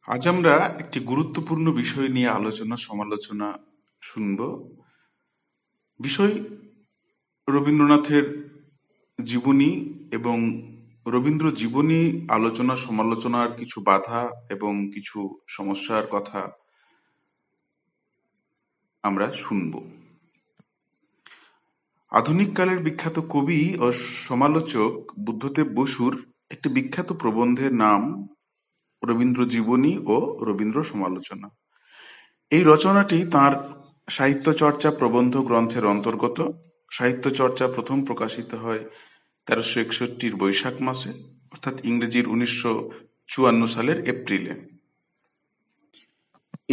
আজ আমরা একটি গুরুত্বপূর্ণ বিষয় নিয়ে আলোচনা সমালোচনা শুনব। বিষয় রবীন্দ্রনাথের জীবনী এবং রবীন্দ্র জীবনী আলোচনা সমালোচনার কিছু বাধা এবং কিছু সমস্যার কথা আমরা শুনব। আধুনিক কালের বিখ্যাত কবি ও সমালোচক বুদ্ধদেব বসুর একটি বিখ্যাত প্রবন্ধের নাম রবীন্দ্র জীবনী ও রবীন্দ্র সমালোচনা। এই রচনাটি তাঁর সাহিত্য চর্চা প্রবন্ধ গ্রন্থের অন্তর্গত। সাহিত্য চর্চা প্রথম প্রকাশিত হয় ১৩৬১ বৈশাখ মাসে, অর্থাৎ ইংরেজির ১৯৫৪ সালের এপ্রিলে।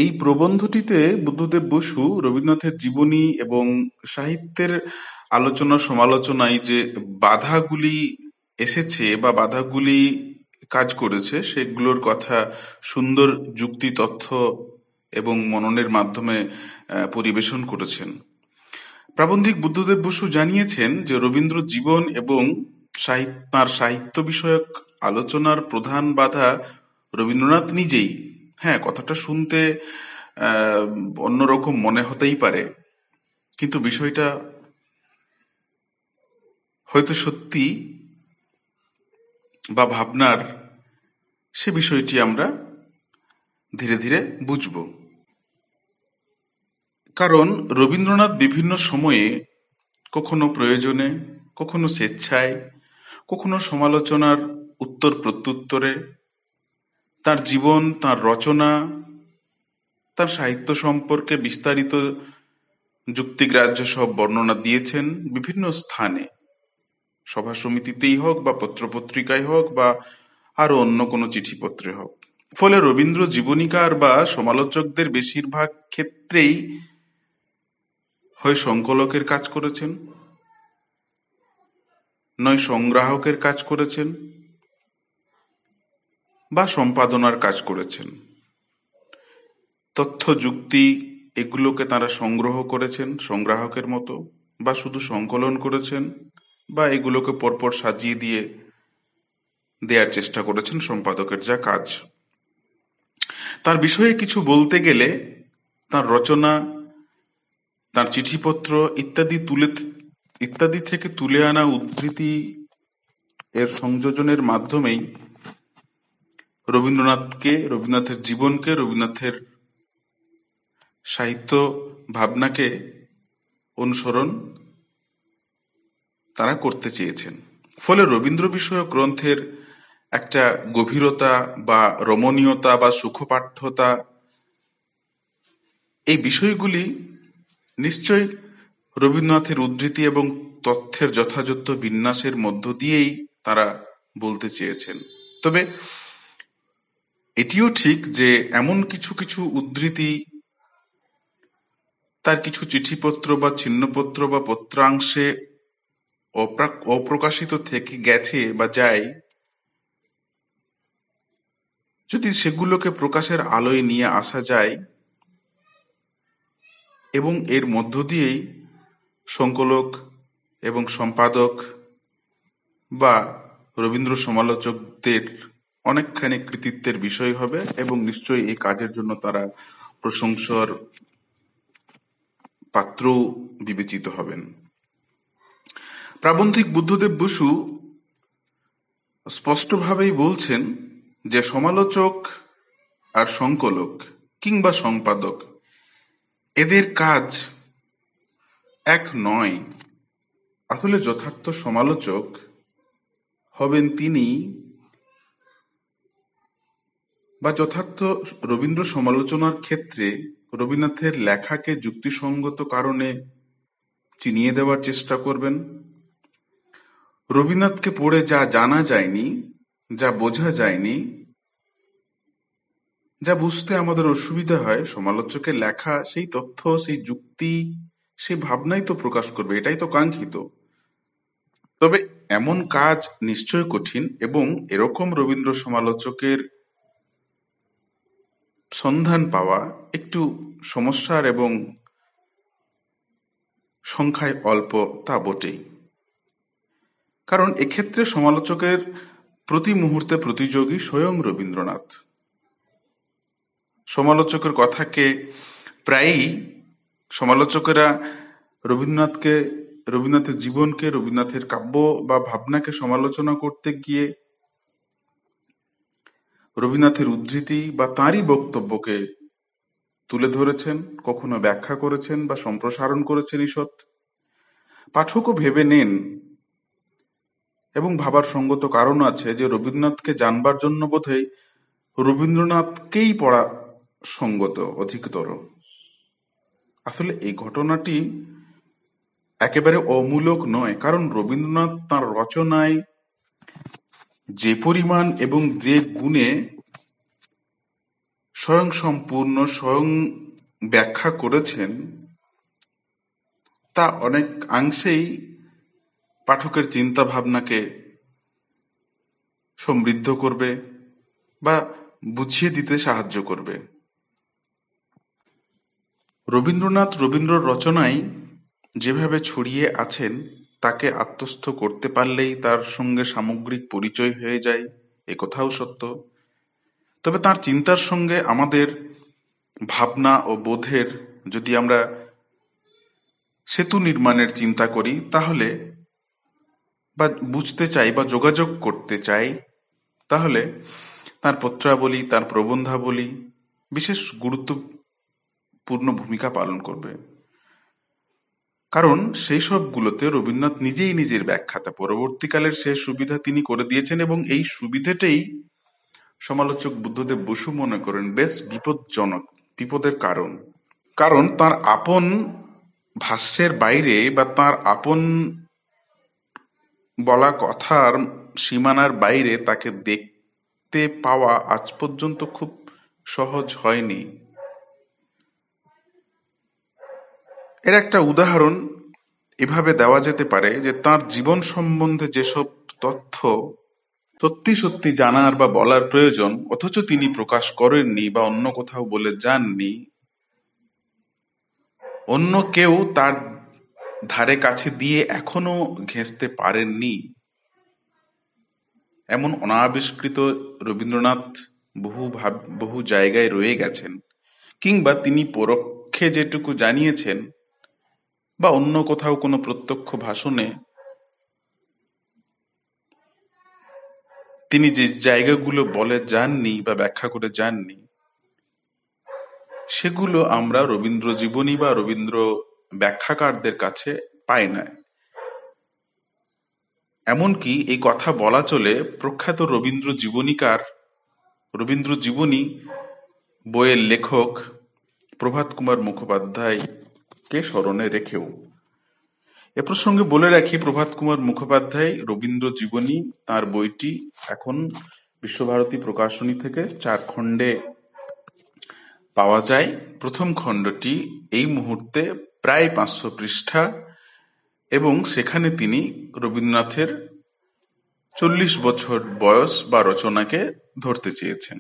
এই প্রবন্ধটিতে বুদ্ধদেব বসু রবীন্দ্রনাথের জীবনী এবং সাহিত্যের আলোচনা সমালোচনায় যে বাধাগুলি এসেছে বা বাধাগুলি কাজ করেছে সেগুলোর কথা সুন্দর যুক্তি, তথ্য এবং মননের মাধ্যমে পরিবেশন করেছেন। প্রাবন্ধিক বুদ্ধদেব বসু জানিয়েছেন যে রবীন্দ্র জীবন এবং তাঁর সাহিত্য বিষয়ক আলোচনার প্রধান বাধা রবীন্দ্রনাথ নিজেই। হ্যাঁ, কথাটা শুনতে অন্যরকম মনে হতেই পারে, কিন্তু বিষয়টা হয়তো সত্যি বা ভাবনার, সে বিষয়টি আমরা ধীরে ধীরে বুঝব। কারণ রবীন্দ্রনাথ বিভিন্ন সময়ে, কখনো প্রয়োজনে, কখনো স্বেচ্ছায়, কখনো সমালোচনার উত্তর প্রত্যুত্তরে তার জীবন, তার রচনা, তার সাহিত্য সম্পর্কে বিস্তারিত যুক্তিগ্রাহ্য সব বর্ণনা দিয়েছেন বিভিন্ন স্থানে, সভা সমিতিতেই হোক বা পত্রপত্রিকায় হোক বা আরো অন্য কোনো চিঠিপত্রে হোক। ফলে রবীন্দ্র জীবনীকার বা সমালোচকদের বেশিরভাগ ক্ষেত্রেই হয় সংকলকের কাজ করেছেন, নয় সংগ্রাহকের কাজ করেছেন, বা সম্পাদনার কাজ করেছেন। তথ্য, যুক্তি এগুলোকে তারা সংগ্রহ করেছেন সংগ্রাহকের মতো, বা শুধু সংকলন করেছেন, বা এগুলোকে পরপর সাজিয়ে দিয়ে দেওয়ার চেষ্টা করেছেন, সম্পাদকের যা কাজ। তার বিষয়ে কিছু বলতে গেলে তার রচনা, তার চিঠিপত্র ইত্যাদি থেকে তুলে আনা উদ্ধৃতি এর সংযোজনের মাধ্যমেই রবীন্দ্রনাথের জীবনকে, রবীন্দ্রনাথের সাহিত্য ভাবনাকে অনুসরণ তারা করতে চেয়েছেন। ফলে রবীন্দ্র বিষয়ক গ্রন্থের একটা গভীরতা বা রমণীয়তা বা সুখপাঠ্যতা, এই বিষয়গুলি নিশ্চয়ই রবীন্দ্রনাথের উদ্ধৃতি এবং তথ্যের যথাযথ বিন্যাসের মধ্য দিয়েই তারা বলতে চেয়েছেন। তবে এটিও ঠিক যে এমন কিছু কিছু উদ্ধৃতি, তার কিছু চিঠিপত্র বা ছিন্নপত্র বা পত্রাংশে অপ্রকাশিত থেকে গেছে বা যায়, যদি সেগুলোকে প্রকাশের আলোয় নিয়ে আসা যায় এবং এর মধ্য দিয়েই সংকলক এবং সম্পাদক বা রবীন্দ্র সমালোচকদের অনেকখানি কৃতিত্বের বিষয় হবে এবং নিশ্চয়ই এই কাজের জন্য তারা প্রশংসার পাত্র বিবেচিত হবেন। প্রাবন্ধিক বুদ্ধদেব বসু স্পষ্টভাবেই বলছেন যে সমালোচক আর সংকলক কিংবা সম্পাদক, এদের কাজ এক নয়। আসলে যথার্থ সমালোচক হবেন তিনি, বা যথার্থ রবীন্দ্র সমালোচনার ক্ষেত্রে রবীন্দ্রনাথের লেখাকে যুক্তিসঙ্গত কারণে চিনিয়ে দেওয়ার চেষ্টা করবেন। রবীন্দ্রনাথকে পড়ে যা জানা যায়নি, যা বোঝা যায়নি, যা বুঝতে আমাদের অসুবিধা হয়, সমালোচকের লেখা সেই তথ্য, সেই যুক্তি, সেই ভাবনাই তো প্রকাশ করবে, এটাই তো কাঙ্ক্ষিত। তবে এমন কাজ নিশ্চয় কঠিন এবং এরকম রবীন্দ্র সমালোচকের সন্ধান পাওয়া একটু সমস্যার এবং সংখ্যায় অল্প তা বটেই। কারণ এক্ষেত্রে সমালোচকের প্রতি মুহূর্তে প্রতিযোগী স্বয়ং রবীন্দ্রনাথ। সমালোচকের কথাকে প্রায়ই সমালোচকেরা রবীন্দ্রনাথকে, রবীন্দ্রনাথের জীবনকে, রবীন্দ্রনাথের কাব্য বা ভাবনাকে সমালোচনা করতে গিয়ে রবীন্দ্রনাথের উদ্ধৃতি বা তাঁরই বক্তব্যকে তুলে ধরেছেন, কখনো ব্যাখ্যা করেছেন বা সম্প্রসারণ করেছেন ঈষৎ। পাঠকও ভেবে নেন এবং ভাবার সঙ্গত কারণ আছে যে রবীন্দ্রনাথকে জানবার জন্য বোধহয় রবীন্দ্রনাথকেই পড়া সঙ্গত অধিকতর। আসলে এই ঘটনাটি একেবারে অমূলক নয়, কারণ রবীন্দ্রনাথ তাঁর রচনায় যে পরিমাণ এবং যে গুণে স্বয়ং সম্পূর্ণ, স্বয়ং ব্যাখ্যা করেছেন, তা অনেকাংশেই পাঠকের চিন্তা ভাবনাকে সমৃদ্ধ করবে বা বুঝিয়ে দিতে সাহায্য করবে। রবীন্দ্রনাথ রবীন্দ্র রচনায় যেভাবে ছড়িয়ে আছেন তাকে আত্মস্থ করতে পারলেই তার সঙ্গে সামগ্রিক পরিচয় হয়ে যায়, একথাও সত্য। তবে তার চিন্তার সঙ্গে আমাদের ভাবনা ও বোধের যদি আমরা সেতু নির্মাণের চিন্তা করি, তাহলে বা বুঝতে চাই বা যোগাযোগ করতে চাই, তাহলে তার পত্রাবলী, তার প্রবন্ধাবলী বিশেষ গুরুত্বপূর্ণ ভূমিকা পালন করবে। কারণ সেই সবগুলোতে রবীন্দ্রনাথ নিজেই নিজের ব্যাখ্যাতা, পরবর্তীকালের সে সুবিধা তিনি করে দিয়েছেন, এবং এই সুবিধাটাই সমালোচক বুদ্ধদেব বসু মনে করেন বেশ বিপজ্জনক, বিপদের কারণ। কারণ তার আপন ভাষ্যের বাইরে বা তার আপন বলা কথার সীমানার বাইরে তাকে দেখতে পাওয়া আজ পর্যন্ত খুব সহজ হয়নি। এর একটা উদাহরণ এভাবে দেওয়া যেতে পারে যে তার জীবন সম্বন্ধে যেসব তথ্য সত্যি সত্যি জানার বা বলার প্রয়োজন অথচ তিনি প্রকাশ করেননি বা অন্য কোথাও বলে যাননি, অন্য কেউ তার ধারে কাছে দিয়ে এখনো ঘেঁষতে পারেননি, এমন অনাবিষ্কৃত রবীন্দ্রনাথ বহু জায়গায় রয়ে গেছেন। কিংবা তিনি পরোক্ষে যেটুকু জানিয়েছেন বা অন্য কোথাও কোনো প্রত্যক্ষ ভাষণে তিনি যে জায়গাগুলো বলে যাননি বা ব্যাখ্যা করে যাননি, সেগুলো আমরা রবীন্দ্র জীবনী বা রবীন্দ্র ব্যাখ্যাকারদের কাছে পাই না। এমনকি এই কথা বলা চলে প্রখ্যাত রবীন্দ্র জীবনীকার, রবীন্দ্র জীবনী বইয়ের লেখক প্রভাত কুমার মুখোপাধ্যায়কে স্মরণে রেখেও। এ প্রসঙ্গে বলে রাখি, প্রভাত কুমার মুখোপাধ্যায় রবীন্দ্র জীবনী তার বইটি এখন বিশ্বভারতী প্রকাশনী থেকে 4 খণ্ডে পাওয়া যায়। প্রথম খণ্ডটি এই মুহূর্তে প্রায় 500 পৃষ্ঠা এবং সেখানে তিনি রবীন্দ্রনাথের 40 বছর বয়স বা রচনাকে ধরতে চেয়েছেন।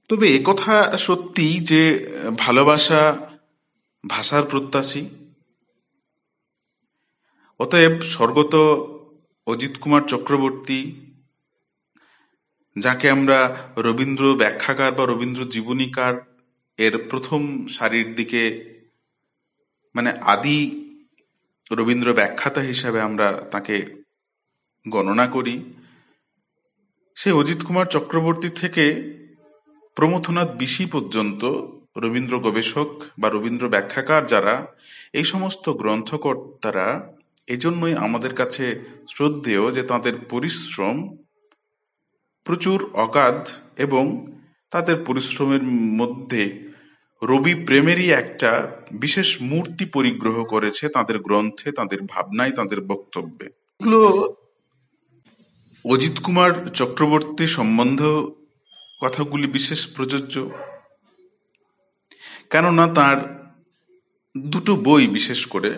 তবে একথা সত্যি যে ভালোবাসা ভাষার প্রত্যাশী। অতএব স্বর্গত অজিত কুমার চক্রবর্তী, যাকে আমরা রবীন্দ্র ব্যাখ্যাকার বা রবীন্দ্র জীবনীকার এর প্রথম সারির দিকে, মানে আদি রবীন্দ্র ব্যাখ্যাতা হিসাবে আমরা তাকে গণনা করি, সেই অজিত কুমার চক্রবর্তী থেকে প্রমথনাথ বিশি পর্যন্ত রবীন্দ্র গবেষক বা রবীন্দ্র ব্যাখ্যাকার যারা, এই সমস্ত গ্রন্থকর্তারা এজন্যই আমাদের কাছে শ্রদ্ধেয় যে তাদের পরিশ্রম প্রচুর অগাধ এবং তাদের পরিশ্রমের মধ্যে রবি প্রেমেরই একটা বিশেষ মূর্তি পরিগ্রহ করেছে তাদের গ্রন্থে, তাদের ভাবনায়, তাদের বক্তব্যে। এগুলো অজিত কুমার চক্রবর্তী সম্বন্ধেও কথাগুলি বিশেষ প্রযোজ্য, কেননা তার দুটো বই, বিশেষ করে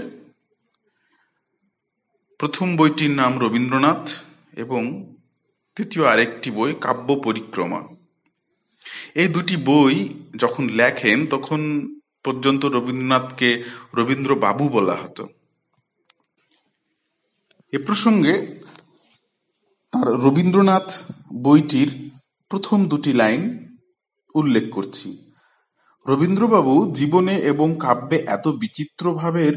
প্রথম বইটির নাম রবীন্দ্রনাথ এবং তৃতীয় আরেকটি বই কাব্য পরিক্রমা। এই দুটি বই যখন লেখেন তখন পর্যন্ত রবীন্দ্রনাথকে রবীন্দ্র বাবু বলা হতো। এ প্রসঙ্গে তার রবীন্দ্রনাথ বইটির প্রথম দুটি লাইন উল্লেখ করছি। রবীন্দ্রবাবু জীবনে এবং কাব্যে এত বিচিত্র ভাবের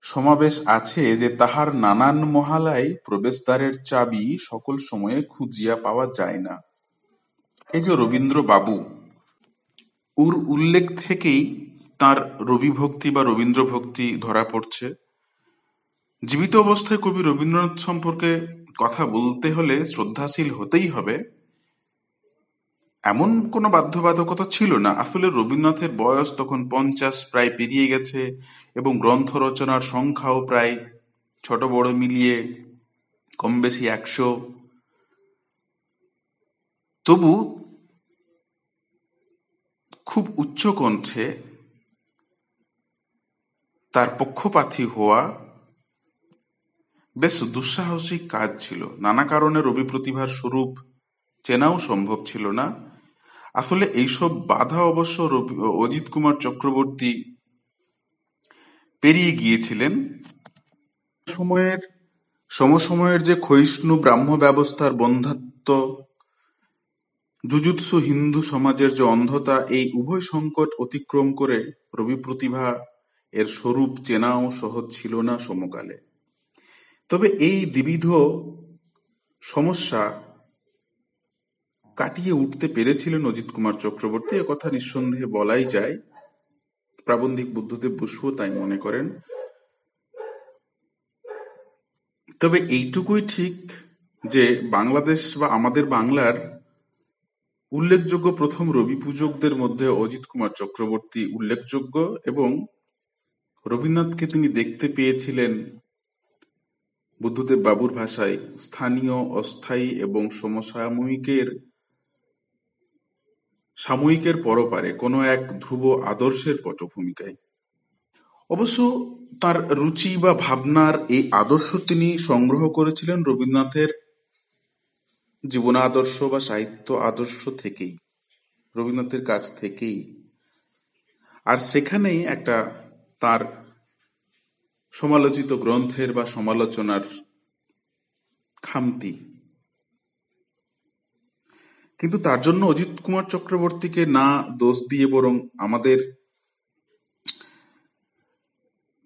সমাবেশ আছে যে তাহার নানান মহলায় প্রবেশদ্বারের চাবি সকল সময়ে খুঁজিয়া পাওয়া যায় না। এই যে রবীন্দ্রবাবু, ওর উল্লেখ থেকেই তার রবিভক্তি বা রবীন্দ্রভক্তি ধরা পড়ছে। জীবিত অবস্থায় কবি রবীন্দ্রনাথ সম্পর্কে কথা বলতে হলে শ্রদ্ধাশীল হতেই হবে, এমন কোনো বাধ্যবাধকতা ছিল না। আসলে রবীন্দ্রনাথের বয়স তখন 50 প্রায় পেরিয়ে গেছে এবং গ্রন্থ রচনার সংখ্যাও প্রায় ছোট বড় মিলিয়ে কম বেশি 100। তবু খুব উচ্চ কণ্ঠে তার পক্ষপাতী হওয়া বেশ দুঃসাহসিক কাজ ছিল। নানা কারণে রবি প্রতিভার স্বরূপ চেনাও সম্ভব ছিল না। আসলে এইসব বাধা অবশ্য অজিত কুমার চক্রবর্তী পেরিয়ে গিয়েছিলেন। সমসময়ের যে ক্ষয়িষ্ণু ব্রাহ্ম ব্যবস্থার বন্ধ্যাত্ব, জুজুৎসু হিন্দু সমাজের যে অন্ধতা, এই উভয় সংকট অতিক্রম করে রবি প্রতিভা এর স্বরূপ চেনাও সহজ ছিল না সমকালে। তবে এই দ্বিবিধ সমস্যা কাটিয়ে উঠতে পেরেছিলেন অজিত কুমার চক্রবর্তী, একথা নিঃসন্দেহে বলাই যায়। প্রাবন্ধিক বুদ্ধদেব বসুও তাই মনে করেন। তবে এইটুকুই ঠিক যে বাংলাদেশ বা আমাদের বাংলার উল্লেখযোগ্য প্রথম রবি পূজকদের মধ্যে অজিত কুমার চক্রবর্তী উল্লেখযোগ্য, এবং রবীন্দ্রনাথকে তিনি দেখতে পেয়েছিলেন বুদ্ধদেব বাবুর ভাষায় স্থানীয়, অস্থায়ী এবং সাময়িকের পরপারে কোনো এক ধ্রুব আদর্শের পটভূমিকায়। অবশ্য তার রুচি বা ভাবনার এই আদর্শ তিনি সংগ্রহ করেছিলেন রবীন্দ্রনাথের জীবনাদর্শ বা সাহিত্য আদর্শ থেকেই, রবীন্দ্রনাথের কাছ থেকেই। আর সেখানেই একটা তার সমালোচিত গ্রন্থের বা সমালোচনার খামতি। কিন্তু তার জন্য অজিত কুমার চক্রবর্তীকে না দোষ দিয়ে বরং আমাদের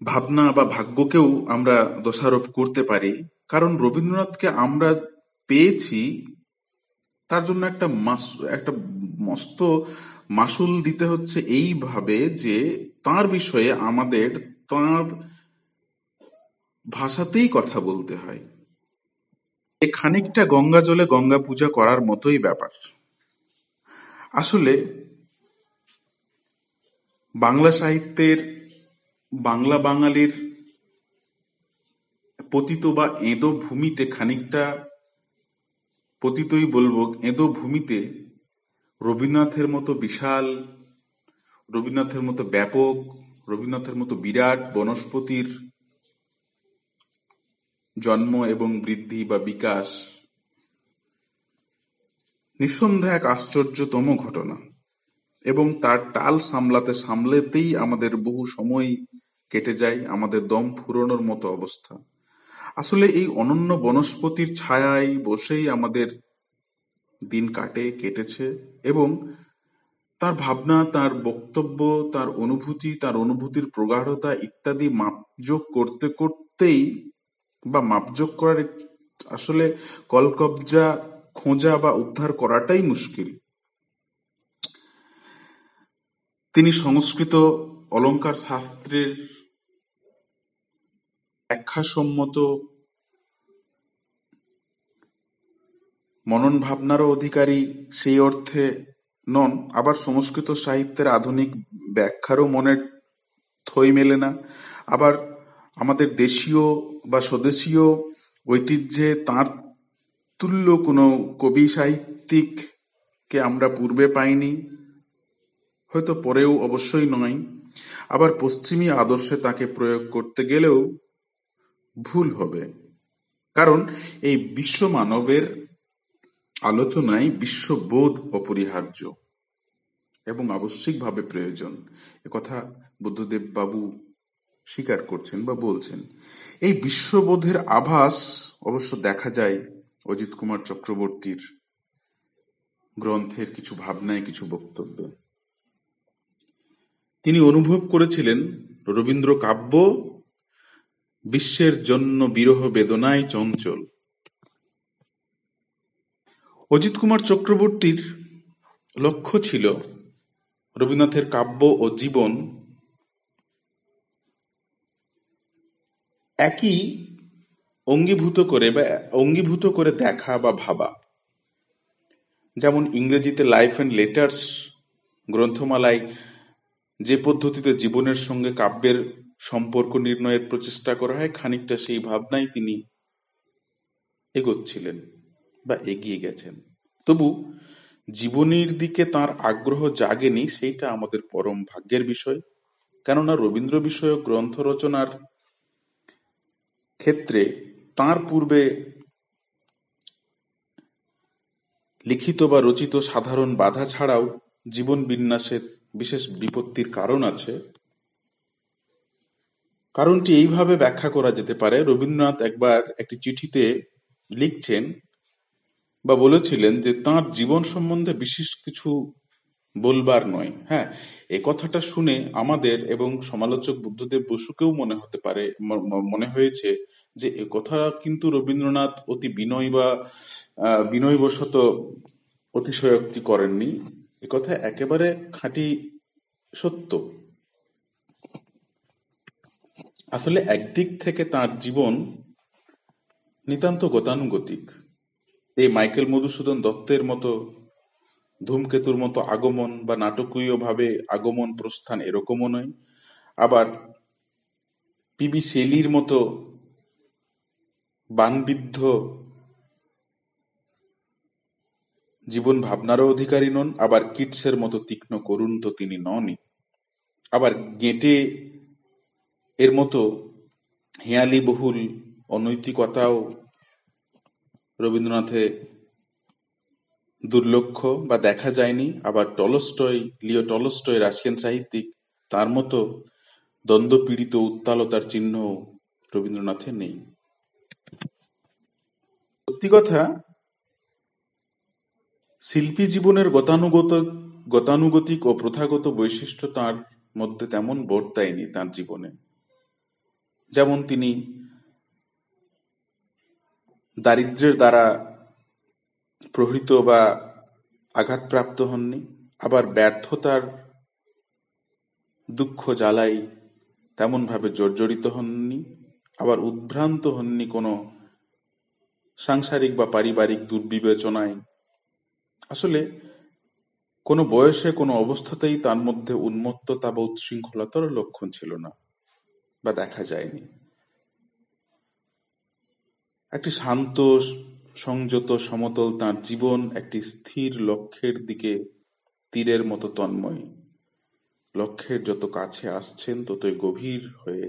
ভাবনা বা ভাগ্যকেও আমরা দোষারোপ করতে পারি। কারণ রবীন্দ্রনাথকে আমরা পেয়েছি, তার জন্য একটা মস্ত মাসুল দিতে হচ্ছে এইভাবে যে তার বিষয়ে আমাদের তার ভাষাতেই কথা বলতে হয়। এ খানিকটা গঙ্গা জলে গঙ্গা পূজা করার মতোই ব্যাপার। আসলে বাংলা সাহিত্যের, বাংলা বাঙালির পতিত বা এঁদো ভূমিতে, খানিকটা পতিতই বলবো, এঁদো ভূমিতে রবীন্দ্রনাথের মতো বিশাল, রবীন্দ্রনাথের মতো ব্যাপক, রবীন্দ্রনাথের মতো বিরাট বনস্পতির জন্ম এবং বৃদ্ধি বা বিকাশ নিঃসন্দেহে এক আশ্চর্যতম ঘটনা, এবং তার টাল সামলাতেই আমাদের বহু সময় কেটে যায়, আমাদের দম ফুরোনোর মতো অবস্থা। আসলে এই অনন্য বনস্পতির ছায়ায় বসেই আমাদের দিন কেটেছে, এবং তার ভাবনা, তার বক্তব্য, তার অনুভূতি, তার অনুভূতির প্রগাঢ়তা ইত্যাদি মাপযোগ করতে করতেই বা মাপযোগ করার আসলে কলকবজা খোঁজা বা উদ্ধার করাটাই মুশকিল। তিনি সংস্কৃত অলঙ্কার শাস্ত্রের ব্যাখ্যাসম্মত মনন ভাবনারও অধিকারী সেই অর্থে নন, আবার সংস্কৃত সাহিত্যের আধুনিক ব্যাখ্যারও মনের থই মেলে না। আবার আমাদের দেশীয় বা স্বদেশীয় ঐতিহ্যে তাঁর তুল্য কোনো কবি সাহিত্যিককে আমরা পূর্বে পাইনি, হয়তো পরেও অবশ্যই নয়। আবার পশ্চিমী আদর্শে তাকে প্রয়োগ করতে গেলেও ভুল হবে, কারণ এই বিশ্ব মানবের আলোচনায় বিশ্ববোধ অপরিহার্য এবং আবশ্যিকভাবে প্রয়োজন, একথা বুদ্ধদেব বাবু স্বীকার করছেন বা বলছেন। এই বিশ্ববোধের আভাস অবশ্য দেখা যায় অজিত কুমার চক্রবর্তীর গ্রন্থের কিছু ভাবনায়, কিছু বক্তব্যে। তিনি অনুভব করেছিলেন রবীন্দ্র কাব্য বিশ্বের জন্য বিরহ বেদনায় চঞ্চল। অজিত কুমার চক্রবর্তীর লক্ষ্য ছিল রবীন্দ্রনাথের কাব্য ও জীবন একই অঙ্গীভূত করে দেখা বা ভাবা। যেমন ইংরেজিতে লাইফ অ্যান্ড লেটার্স গ্রন্থমালায় যে পদ্ধতিতে জীবনের সঙ্গে কাব্যের সম্পর্ক নির্ণয়ের প্রচেষ্টা করা হয়, খানিকটা সেই ভাবনাই তিনি এগোচ্ছিলেন বা এগিয়ে গেছেন। তবু জীবনীর দিকে তার আগ্রহ জাগেনি, সেইটা আমাদের পরম ভাগ্যের বিষয়। কেননা রবীন্দ্র বিষয়ক গ্রন্থ রচনার ক্ষেত্রে তার পূর্বে লিখিত বা রচিত সাধারণ বাধা ছাড়াও জীবন বিন্যাসের বিশেষ বিপত্তির কারণ আছে। কারণটি এইভাবে ব্যাখ্যা করা যেতে পারে। রবীন্দ্রনাথ একবার একটি চিঠিতে লিখছেন বা বলেছিলেন যে তাঁর জীবন সম্বন্ধে বিশেষ কিছু বলবার নয়। হ্যাঁ, এ কথাটা শুনে আমাদের এবং সমালোচক বুদ্ধদেব বসুকেও মনে হয়েছে যে এ কথা কিন্তু রবীন্দ্রনাথ অতি বিনয়বশত অতিশয়োক্তি করেননি। এ কথা একেবারে খাঁটি সত্য। আসলে একদিক থেকে তার জীবন নিতান্ত গতানুগতিক। এই মাইকেল মধুসূদন দত্তের মতো, ধূমকেতুর মতো আগমন বা নাটকীয় ভাবে আগমন প্রস্থান এরকমও নয়। আবার পিবি শেলির মতো বানবিদ্ধ জীবন ভাবনারও অধিকারী নন। আবার কিটসের মতো তীক্ষ্ণ করুণ তো তিনি ননই। আবার গেঁটে এর মতো হেঁয়ালি বহুল অনৈতিকতাও রবীন্দ্রনাথে দুর্লক্ষ বা দেখা যায়নি। আবার লিও টলস্টয় রাশিয়ান সাহিত্যিক, তার মতো দ্বন্দ্বপীড়িত উত্তালতার চিহ্ন রবীন্দ্রনাথে নেই। সত্যি কথা, শিল্পী জীবনের গতানুগতিক ও প্রথাগত বৈশিষ্ট্য তাঁর মধ্যে তেমন বর্তায়নি তাঁর জীবনে। যেমন তিনি দারিদ্র্যের দ্বারা প্রহৃত বা আঘাতপ্রাপ্ত হননি। আবার ব্যর্থতার দুঃখ জ্বালাই তেমন ভাবে জর্জরিত হননি। আবার উদ্ভ্রান্ত হননি কোনো সাংসারিক বা পারিবারিক দুর্বিবেচনায়। আসলে কোনো বয়সে কোনো অবস্থাতেই তার মধ্যে উন্মত্ততা বা উচ্ছৃঙ্খলতার লক্ষণ ছিল না বা দেখা যায়নি। একটি শান্ত, সংযত, সমতল তাঁর জীবন একটি স্থির লক্ষ্যের দিকে তীরের মতো তন্ময়। লক্ষ্যের যত কাছে আসছেন ততই গভীর হয়ে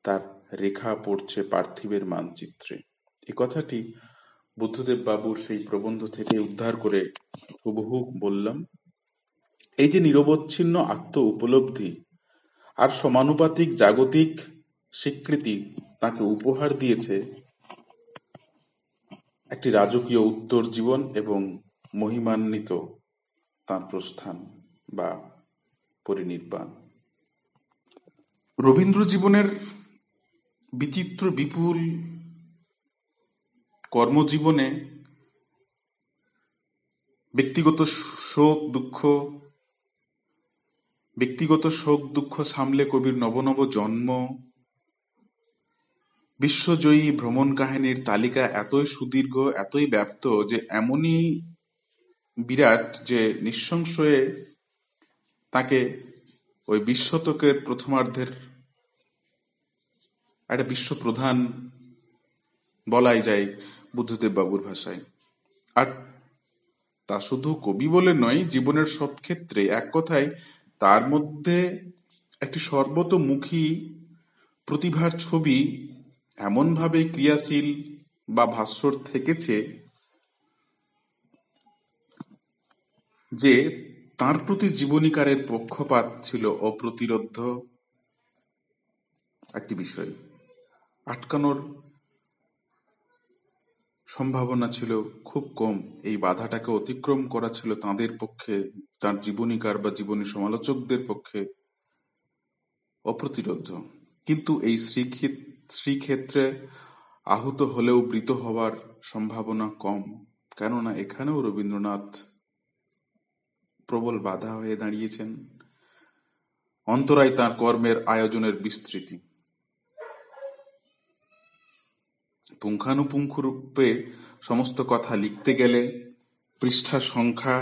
তার রেখা পড়ছে পার্থিবের মানচিত্রে। এই কথাটি বুদ্ধদেব বাবুর সেই প্রবন্ধ থেকে উদ্ধার করে হুবহু বললাম। এই যে নিরবচ্ছিন্ন আত্ম উপলব্ধি আর সমানুপাতিক জাগতিক স্বীকৃতি তাকে উপহার দিয়েছে একটি রাজকীয় উত্তর জীবন এবং মহিমান্বিত তাঁর প্রস্থান বা পরিনির্বাণ। রবীন্দ্র জীবনের বিচিত্র বিপুল কর্মজীবনে ব্যক্তিগত শোক দুঃখ সামলে কবির নব জন্ম, বিশ্বজয়ী ভ্রমণ কাহিনীর তালিকা এতই সুদীর্ঘ, এতই ব্যাপ্ত যে এমনই বিরাট যে নিঃসংশয়ে তাকে ওই 20 শতকের প্রথমার্ধের একটা বিশ্বপ্রধান বলাই যায় বুদ্ধদেব বাবুর ভাষায়। আর তা শুধু কবি বলে নয়, জীবনের সব ক্ষেত্রে এক কথায় তার মধ্যে একটি সর্বতোমুখী প্রতিভার ছবি এমনভাবে ক্রিয়াশীল বা ভাস্বর থেকেছে যে তার প্রতি জীবনীকারের পক্ষপাত ছিল অপ্রতিরোধ্য একটি বিষয়। আটকানোর সম্ভাবনা ছিল খুব কম। এই বাধাটাকে অতিক্রম করা ছিল তাঁদের পক্ষে, তার জীবনীকার বা জীবনী সমালোচকদের পক্ষে অপ্রতিরোধ্য। কিন্তু এই শ্রীক্ষেত্রে আহত হলেও মৃত হওয়ার সম্ভাবনা কম, কেননা এখানেও রবীন্দ্রনাথ প্রবল বাধা হয়ে দাঁড়িয়েছেন। অন্তরায় তাঁর কর্মের আয়োজনের বিস্তৃতি। পুঙ্খানুপুঙ্খরূপে সমস্ত কথা লিখতে গেলে পৃষ্ঠা সংখ্যা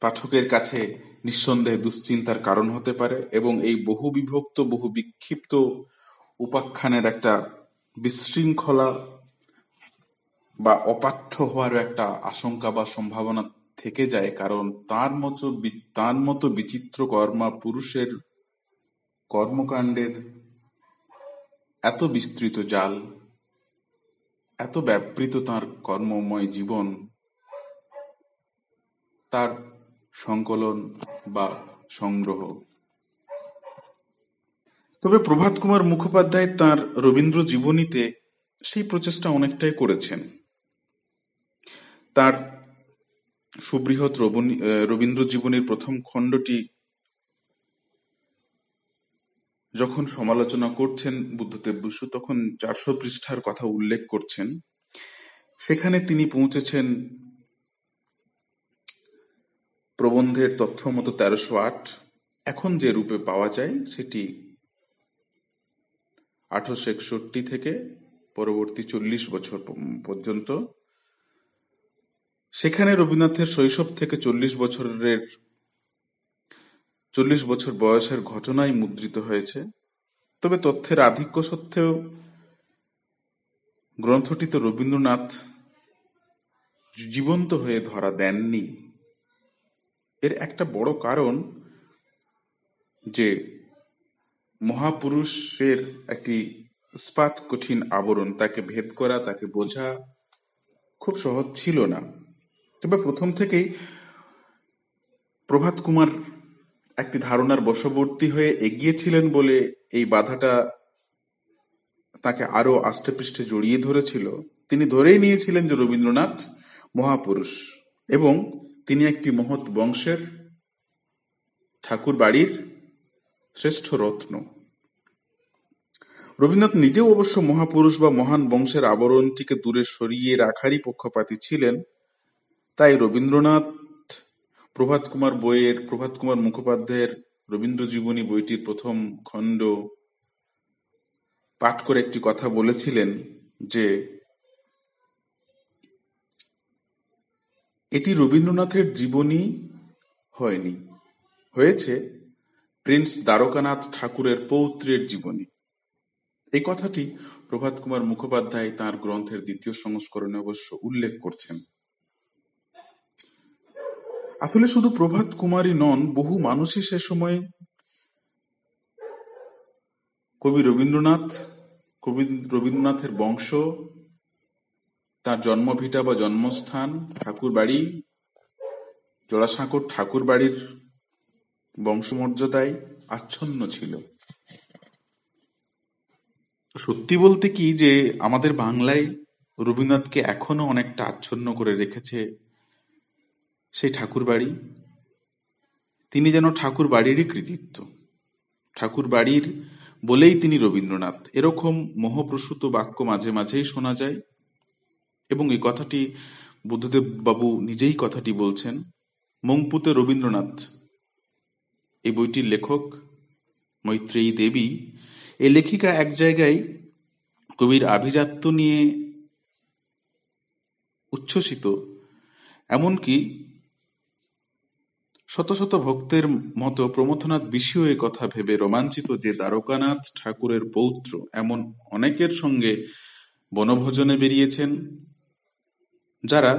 পাঠকের কাছে নিঃসন্দেহে দুশ্চিন্তার কারণ হতে পারে, এবং এই বহু বিভক্ত বহু বিক্ষিপ্ত উপাখ্যানের একটা বিশৃঙ্খলা বা অপাঠ্য হওয়ারও একটা আশঙ্কা বা সম্ভাবনা থেকে যায়, কারণ তার মতো বিচিত্র কর্মা পুরুষের কর্মকাণ্ডের এত বিস্তৃত জাল, এত ব্যাপৃত তার কর্মময় জীবন, তার সংকলন বা সংগ্রহ। তবে প্রভাত কুমার মুখোপাধ্যায় তাঁর রবীন্দ্র জীবনীতে সেই প্রচেষ্টা অনেকটাই করেছেন। তার সুবৃহৎ রবীন্দ্র জীবনীর প্রথম খণ্ডটি যখন সমালোচনা করছেন বুদ্ধদেব বসু, তখন 400 পৃষ্ঠার কথা উল্লেখ করছেন। সেখানে তিনি পৌঁছেছেন প্রবন্ধের তথ্য মতো 1308। এখন যে রূপে পাওয়া যায় সেটি 1861 থেকে পরবর্তী 40 বছর পর্যন্ত। সেখানে রবীন্দ্রনাথের শৈশব থেকে 40 বছর বয়সের ঘটনাই মুদ্রিত হয়েছে। তবে তথ্যের আধিক্য সত্ত্বেও গ্রন্থটিতে রবীন্দ্রনাথ জীবন্ত হয়ে ধরা দেননি। এর একটা বড় কারণ যে মহাপুরুষের একটি ইস্পাত কঠিন আবরণ, তাকে ভেদ করা, তাকে বোঝা খুব সহজ ছিল না। তবে প্রথম থেকেই প্রভাত কুমার একটি ধারণার বশবর্তী হয়ে এগিয়েছিলেন বলে এই বাধাটা তাকে আরো আষ্টেপৃষ্ঠে জড়িয়ে ধরেছিল। তিনি ধরেই নিয়েছিলেন যে রবীন্দ্রনাথ মহাপুরুষ এবং তিনি একটি মহৎ বংশের ঠাকুর বাড়ির শ্রেষ্ঠ রত্ন। রবীন্দ্রনাথ নিজেও অবশ্য মহাপুরুষ বা মহান বংশের আবরণটিকে দূরে সরিয়ে রাখারই পক্ষপাতী ছিলেন। তাই রবীন্দ্রনাথ প্রভাত কুমার মুখোপাধ্যায়ের রবীন্দ্র জীবনী বইটির প্রথম খণ্ড পাঠ করে একটি কথা বলেছিলেন যে এটি রবীন্দ্রনাথের জীবনী হয়নি, হয়েছে প্রিন্স দ্বারকানাথ ঠাকুরের পৌত্রের জীবনী। এই কথাটি প্রভাত কুমার মুখোপাধ্যায় তাঁর গ্রন্থের দ্বিতীয় সংস্করণে অবশ্য উল্লেখ করছেন। আসলে শুধু প্রভাত কুমারই নন, বহু মানুষই সে সময় রবীন্দ্রনাথের বংশ, তার জন্মভিটা বা জন্মস্থান ঠাকুর বাড়ি, জোড়াসাঁকোর ঠাকুর বাড়ির বংশমর্যাদায় আচ্ছন্ন ছিল। সত্যি বলতে কি যে আমাদের বাংলায় রবীন্দ্রনাথকে এখনো অনেকটা আচ্ছন্ন করে রেখেছে সেই ঠাকুর বাড়ি। তিনি যেন ঠাকুর বাড়িরই কৃতিত্ব, ঠাকুর বাড়ির বলেই তিনি রবীন্দ্রনাথ, এরকম মোহপ্রসূত বাক্য মাঝে মাঝেই শোনা যায়। এবং এই কথাটি বুদ্ধদেব বাবু নিজেই কথাটি বলছেন। মংপুতে রবীন্দ্রনাথ এই বইটির লেখক মৈত্রেয়ী দেবী, এই লেখিকা এক জায়গায় কবির আভিজাত্য নিয়ে উচ্ছ্বসিত, এমনকি শত শত ভক্তের মতো প্রমথনাথ বিশিও এ কথা ভেবে রোমাঞ্চিত যে দ্বারকানাথ ঠাকুরের পৌত্র এমন অনেকের সঙ্গে বনভোজনে বেরিয়েছেন যারা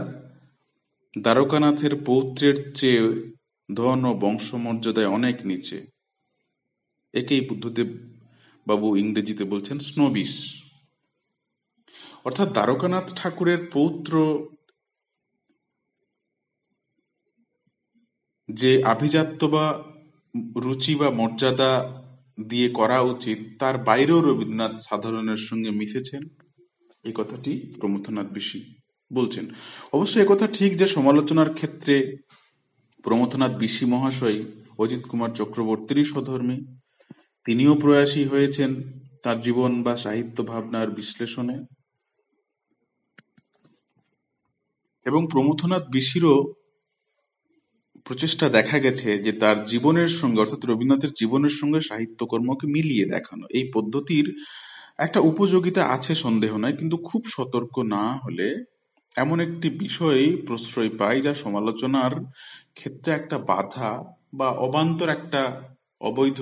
দ্বারকানাথের পৌত্রের চেয়ে ধন ও বংশমর্যাদায় অনেক নিচে। একেই বুদ্ধদেব বাবু ইংরেজিতে বলছেন স্নোবিস। অর্থাৎ দ্বারকানাথ ঠাকুরের পৌত্র যে আভিজাত্য বা রুচি বা মর্যাদা দিয়ে করা উচিত, তার বাইরেও রবীন্দ্রনাথ সাধারণের সঙ্গে মিশেছেন এই কথাটি প্রমথনাথ বিশি বলছেন। অবশ্য একথা ঠিক যে সমালোচনার ক্ষেত্রে প্রমথনাথ বিশি মহাশয় অজিত কুমার চক্রবর্তীরই সহধর্মী। তিনিও প্রয়াসী হয়েছেন তার জীবন বা সাহিত্য ভাবনার বিশ্লেষণে, এবং প্রমথনাথ বিশিরও প্রচেষ্টা দেখা গেছে যে তার জীবনের সঙ্গে, অর্থাৎ রবীন্দ্রনাথের জীবনের সঙ্গে সাহিত্যকর্মকে মিলিয়ে দেখানো। এই পদ্ধতির একটা উপযোগিতা আছে সন্দেহ নয়, কিন্তু খুব সতর্ক না হলে এমন একটি বিষয় প্রশ্রয় পায় যা সমালোচনার ক্ষেত্রে একটা বাধা বা অবান্তর একটা অবৈধ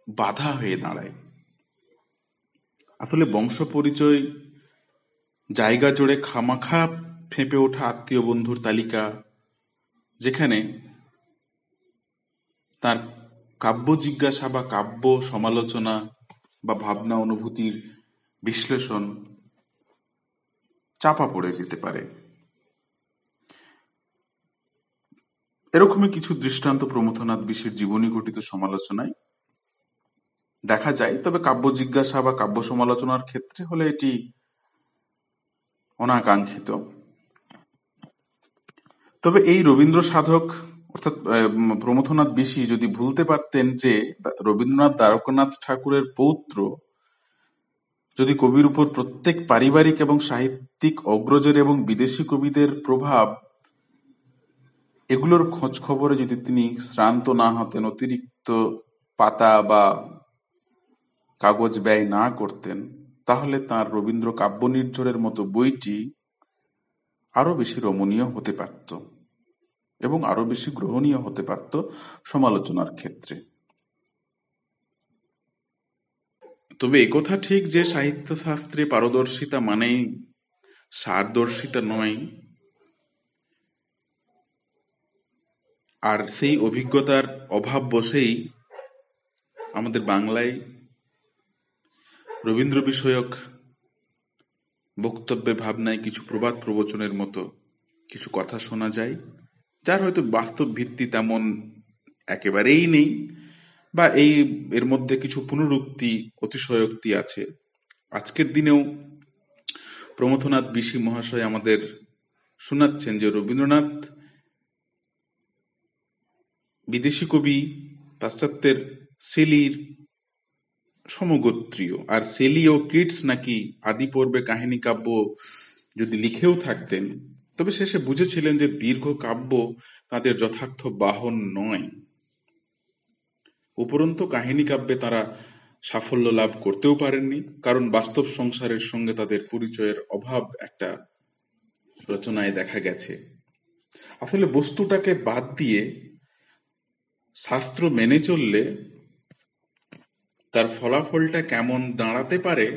বাধা হয়ে দাঁড়ায়। আসলে বংশ পরিচয়, জায়গা জুড়ে খামাখা ফেঁপে ওঠা আত্মীয় বন্ধুর তালিকা, যেখানে তার কাব্য জিজ্ঞাসা বা কাব্য সমালোচনা বা ভাবনা অনুভূতির বিশ্লেষণ চাপা পড়ে যেতে পারে। এরকমই কিছু দৃষ্টান্ত প্রমথনাথ বিশির জীবনী ঘটিত সমালোচনায় দেখা যায়। তবে কাব্য জিজ্ঞাসা বা কাব্য সমালোচনার ক্ষেত্রে হলে এটি অনাকাঙ্ক্ষিত। তবে এই রবীন্দ্র সাধক অর্থাৎ প্রমথনাথ বিশি যদি ভুলতে পারতেন যে রবীন্দ্রনাথ দ্বারকানাথ ঠাকুরের পৌত্র, যদি কবির উপর প্রত্যেক পারিবারিক এবং সাহিত্যিক অগ্রজের এবং বিদেশি কবিদের প্রভাব, এগুলোর খোঁজ খবরে যদি তিনি শ্রান্ত না হতেন, অতিরিক্ত পাতা বা কাগজ ব্যয় না করতেন, তাহলে তার রবীন্দ্র কাব্য নির্ঝরের মতো বইটি আরো বেশি রমণীয় হতে পারত এবং আরো বেশি গ্রহণীয় হতে পারত সমালোচনার ক্ষেত্রে। তবে একথা ঠিক যে সাহিত্যশাস্ত্রে পারদর্শিতা মানেই সারদর্শিতা নয়, আর সেই অভিজ্ঞতার অভাব বসেই আমাদের বাংলায় রবীন্দ্র বিষয়ক বক্তব্যে ভাবনায় কিছু প্রবাদ প্রবচনের মতো কিছু কথা শোনা যায়, যার হয়তো বাস্তব ভিত্তি তেমন একেবারেই নেই, বা এর মধ্যে কিছু পুনরুক্তি, অতিশয়োক্তি আছে। আজকের দিনেও প্রমথনাথ বিশি মহাশয় আমাদের শোনাচ্ছেন যে রবীন্দ্রনাথ বিদেশি কবি, পাশ্চাত্যের শেলির সমগোত্রীয়, আর শেলি ও কিটস নাকি আদি পর্বে কাহিনী কাব্য যদি লিখেও থাকতেন, তবে শেষে বুঝেছিলেন যে দীর্ঘ কাব্য তাদের যথার্থ বাহন নয়। উপরন্তু কাহিনী কাব্যে তারা সাফল্য লাভ করতেও পারেননি, কারণ বাস্তব সংসারের সঙ্গে তাদের পরিচয়ের অভাব একটা রচনায় দেখা গেছে। আসলে বস্তুটাকে বাদ দিয়ে শাস্ত্র মেনে চললে তার ফলাফলটা কেমন দাঁড়াতে পারে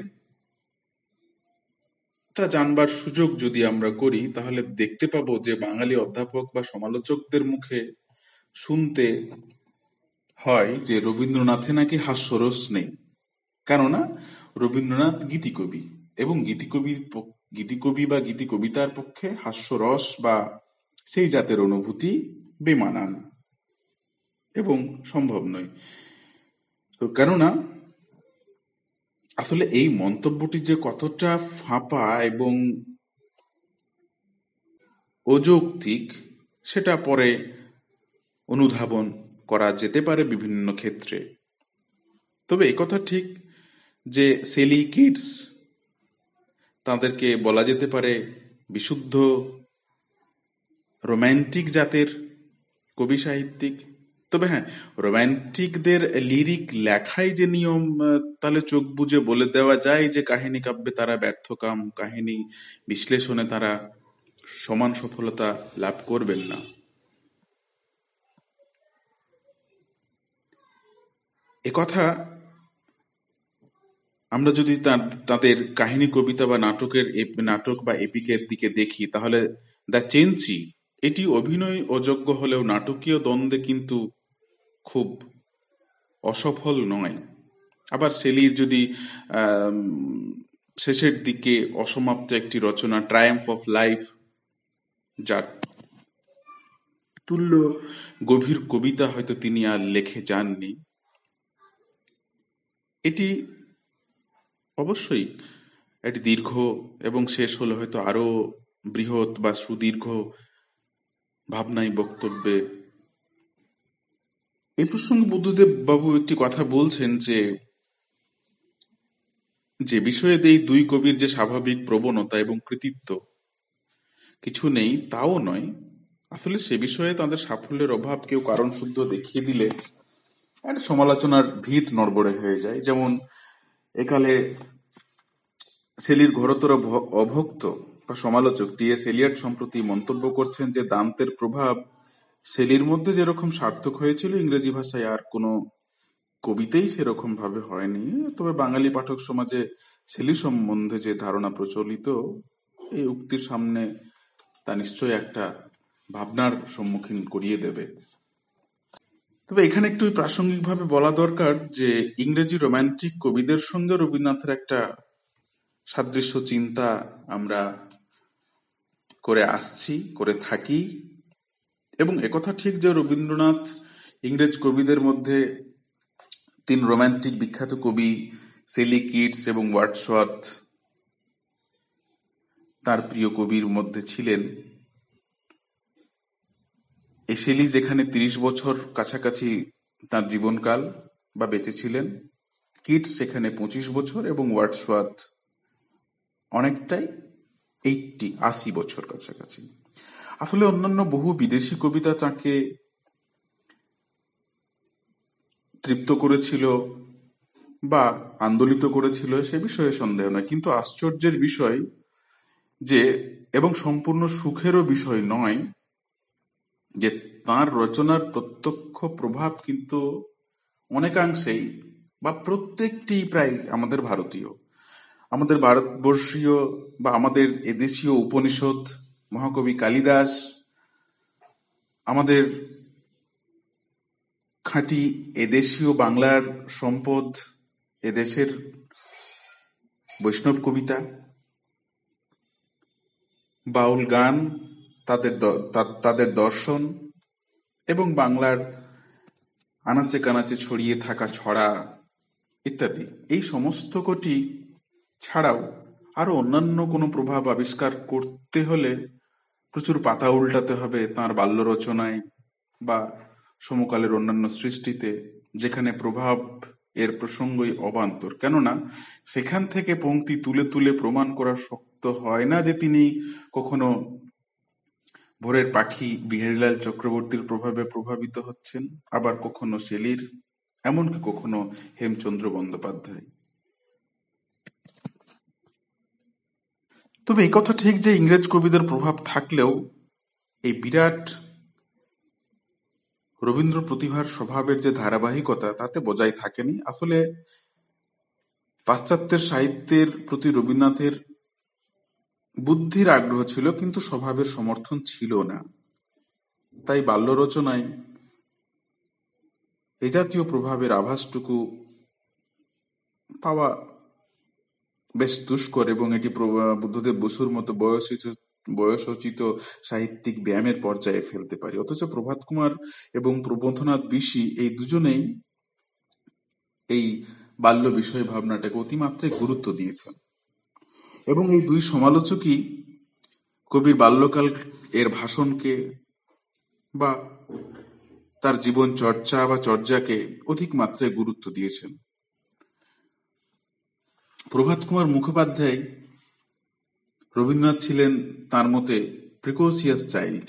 তা জানবার সুযোগ যদি আমরা করি, তাহলে দেখতে পাবো যে বাঙালি অধ্যাপক বা সমালোচকদের মুখে শুনতে হয় যে রবীন্দ্রনাথে নাকি হাস্যরস নেই, কেননা রবীন্দ্রনাথ গীতিকবি, এবং গীতিকবি বা গীতি কবিতার পক্ষে হাস্যরস বা সেই জাতের অনুভূতি বেমানান এবং সম্ভব নয়। কেননা আসলে এই মন্তব্যটি যে কতটা ফাঁপা এবং অযৌক্তিক সেটা পরে অনুধাবন করা যেতে পারে বিভিন্ন ক্ষেত্রে। তবে একথা ঠিক যে শেলি, কিটস, তাদেরকে বলা যেতে পারে বিশুদ্ধ রোম্যান্টিক জাতের কবি সাহিত্যিক। তবে হ্যাঁ, রোম্যান্টিকদের লিরিক লেখায় যে নিয়ম, তাহলে চোখ বুজে বলে দেওয়া যায় যে কাহিনী কাব্যে তারা ব্যর্থকাম, কাহিনী বিশ্লেষণে তারা সমান সফলতা লাভ করবেন না। একথা আমরা যদি তাদের কাহিনী কবিতা বা নাটক বা এপিকের দিকে দেখি, তাহলে দ্য চেঞ্চি এটি অভিনয় অযোগ্য হলেও নাটকীয় দ্বন্দ্বে কিন্তু খুব অসফল নয়। আবার শেলির যদি শেষের দিকে অসমাপ্ত একটি রচনা ট্রায়াম্ফ অফ লাইফ, যার তুল্য গভীর কবিতা হয়তো তিনি আর লেখে যাননি, এটি অবশ্যই এটি দীর্ঘ এবং শেষ হলে হয়তো আরো বৃহৎ বা সুদীর্ঘ ভাবনায় বক্তব্যে। এই প্রসঙ্গে বুদ্ধদেব বাবু একটি কথা বলছেন যে যে বিষয়ে এই দুই কবির যে স্বাভাবিক প্রবণতা এবং কৃতিত্ব কিছু নেই তাও নয়, আসলে সে বিষয়ে তাদের সাফল্যের অভাব কেউ কারণ শুদ্ধ দেখিয়ে দিলে একটা সমালোচনার ভিত নড়বড়ে হয়ে যায়। যেমন একালে শেলির ঘোরতর অভক্ত বা সমালোচক টি.এস. এলিয়ট সম্প্রতি মন্তব্য করছেন যে দান্তের প্রভাব শেলির মধ্যে যেরকম সার্থক হয়েছিল ইংরেজি ভাষায় আর কোনো কবিতেই সেরকম ভাবে হয়নি। তবে বাঙালি পাঠক সমাজে শেলি সম্বন্ধে যে ধারণা প্রচলিত, এই উক্তির সামনে তা নিশ্চয় একটা ভাবনার সম্মুখীন করিয়ে দেবে। তবে এখানে একটু প্রাসঙ্গিকভাবে বলা দরকার যে ইংরেজি রোমান্টিক কবিদের সঙ্গে রবীন্দ্রনাথের একটা সাদৃশ্য চিন্তা আমরা করে আসছি, করে থাকি। এবং একথা ঠিক যে রবীন্দ্রনাথ ইংরেজ কবিদের মধ্যে তিন রোমান্টিক বিখ্যাত কবি শেলি, কিটস এবং ওয়ার্ডসওয়ার্থ তার প্রিয় কবির মধ্যে ছিলেন। শেলি যেখানে ৩০ বছর কাছাকাছি তার জীবনকাল বা বেঁচে ছিলেন, কিটস সেখানে ২৫ বছর এবং ওয়ার্ডসওয়ার্থ অনেকটাই ৮০ বছর কাছাকাছি। আসলে অন্যান্য বহু বিদেশি কবিতা তাকে তৃপ্ত করেছিল বা আন্দোলিত করেছিল সে বিষয়ে সন্দেহ নয়, কিন্তু আশ্চর্যের বিষয় যে এবং সম্পূর্ণ সুখেরও বিষয় নয় যে তার রচনার প্রত্যক্ষ প্রভাব কিন্তু অনেকাংশেই বা প্রত্যেকটি প্রায় আমাদের ভারতীয়, আমাদের ভারতবর্ষীয় বা আমাদের এদেশীয় উপনিষদ, মহাকবি কালিদাস, আমাদের খাঁটি এদেশীয় বাংলার সম্পদ, এদেশের বৈষ্ণব কবিতা, বাউল গান, তাদের দর্শন এবং বাংলার আনাচে কানাচে ছড়িয়ে থাকা ছড়া ইত্যাদি, এই সমস্ত কটি ছাড়াও আরো অন্যান্য কোনো প্রভাব আবিষ্কার করতে হলে প্রচুর পাতা উল্টাতে হবে তাঁর বাল্য রচনায় বা সমকালের অন্যান্য সৃষ্টিতে, যেখানে প্রভাব এর প্রসঙ্গই অবান্তর। কেননা সেখান থেকে পংক্তি তুলে তুলে প্রমাণ করা শক্ত হয় না যে তিনি কখনো ভোরের পাখি বিহারীলাল চক্রবর্তীর প্রভাবে প্রভাবিত হচ্ছেন, আবার কখনো শেলির, এমনকি কখনো হেমচন্দ্র বন্দ্যোপাধ্যায়। তবে এই কথা ঠিক যে ইংরেজ কবিদের প্রভাব থাকলেও এই বিরাট রবীন্দ্র প্রতিভার স্বভাবের যে ধারাবাহিকতা তাতে বজায় থাকেনি। আসলে পাশ্চাত্যের সাহিত্যের প্রতি রবীন্দ্রনাথের বুদ্ধির আগ্রহ ছিল, কিন্তু স্বভাবের সমর্থন ছিল না। তাই বাল্য রচনায় এ জাতীয় প্রভাবের আভাসটুকু পাওয়া বেশ দুষ্কর এবং এটি বুদ্ধদেব বসুর মতো বয়সোচিত সাহিত্যিক ব্যায়ামের পর্যায়ে ফেলতে পারি। অথচ প্রভাত কুমার এবং প্রবন্ধনাথ বিশি এই দুজনেই এই বাল্য বিষয় ভাবনাটাকে অতিমাত্রায় গুরুত্ব দিয়েছেন এবং এই দুই সমালোচকই কবির বাল্যকাল এর ভাষণকে বা তার জীবন চর্চা বা চর্যাকে অধিক মাত্রায় গুরুত্ব দিয়েছেন। প্রভাত কুমার মুখোপাধ্যায় রবীন্দ্রনাথ ছিলেন তার মতে প্রিকোসিয়াস চাইল্ড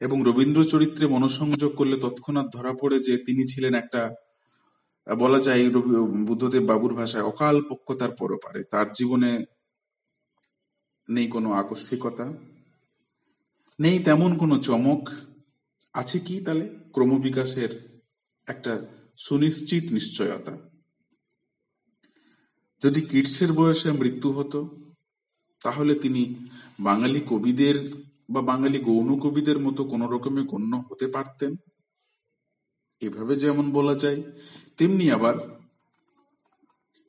এবং রবীন্দ্র চরিত্রে মনোসংযোগ করলে তৎক্ষণাৎ ধরা পড়ে যে তিনি ছিলেন একটা, বলা যায় বুদ্ধদেব বাবুর ভাষায়, অকাল পক্কতার পরপারে। তার জীবনে নেই কোনো আকস্মিকতা, নেই তেমন কোনো চমক, আছে কি তাহলে ক্রমবিকাশের একটা সুনিশ্চিত নিশ্চয়তা। যদি কিটসের বয়সে মৃত্যু হতো তাহলে তিনি বাঙালি কবিদের বা বাঙালি গৌণ কবিদের মতো কোন রকমে গণ্য হতে পারতেন, এভাবে যেমন বলা যায়। তেমনি আবার